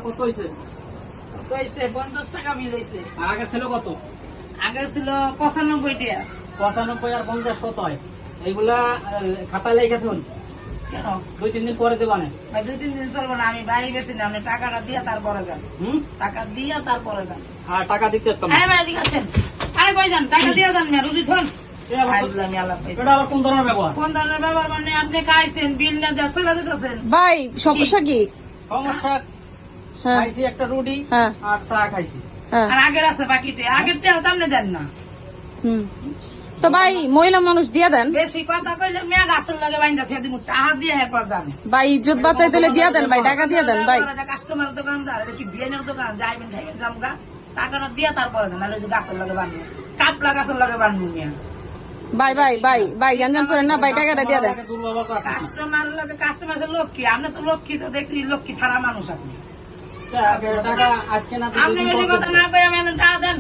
কত হয়েছে? কইছে 50 টাকা বিল হইছে। আগে ছিল কত? আগে ছিল 95 টাকা। 95 আর 50 কত হয়? এইগুলা খাতায় লেখা শুন। কেন? 2-3 দিন পরে দেবানে। ভাই 2-3 দিন চলবে না, আমি বাড়ি বেশি না, আপনি টাকাটা দিয়ে তারপরে যান। টাকা দিয়ে তারপরে যান। আর টাকা দিতে তো না। হ্যাঁ ভাই এদিকে আসেন। আরে কই যান, টাকা দিয়ে যান না, রুজি থন। এটা আবার কোন ধরনের ব্যবহার? কোন ধরনের ব্যাপার মানে আপনি খাইছেন, বিল না দিয়ে চলে যেতেছেন। ভাই সমস্যা কি? সমস্যা হ্যাঁ খাইছি একটা রুটি হ্যাঁ আর চা খাইছি। হ্যাঁ আর আগের আছে বাকিতে, আগের টাকা তো আপনি দেন না। হুম। তো ভাই মহিলা মানুষ দিয়া দেন। বেশি কথা কইলে মেয়া গাছের লাগে বাইন্দা ছেড়ে দিব, টাকা দিয়ে এরপর জানে। ভাই ইজ্জত বাঁচাই দিলে দিয়া দেন ভাই, টাকা দিয়া দেন ভাই। কাস্টমার দোকানদার, এটা কি বিয়ানের দোকান, যাইবেন খাইবেন জামগা, টাকাটা দিয়ে তারপরে দেন, নাহলে ওই যে গাছের লাগে বানবো, কাপলা গাছের লাগে বানবো মিয়া। ভাই ভাই ভাই ভাই গ্যাঞ্জাম করেন না ভাই, টাকাটা দিয়া দেন। দুর্ব্যবহার করা ঠিক না। কাস্টমার লাগে, কাস্টমার লক্ষ্মী, আপনি তো লক্ষ্মী, তো দেখি লক্ষ্মী ছাড়া মানুষ আপনি। টাকা আজকে না আপনি বেশি কথা না কই আমি টাকা দেন।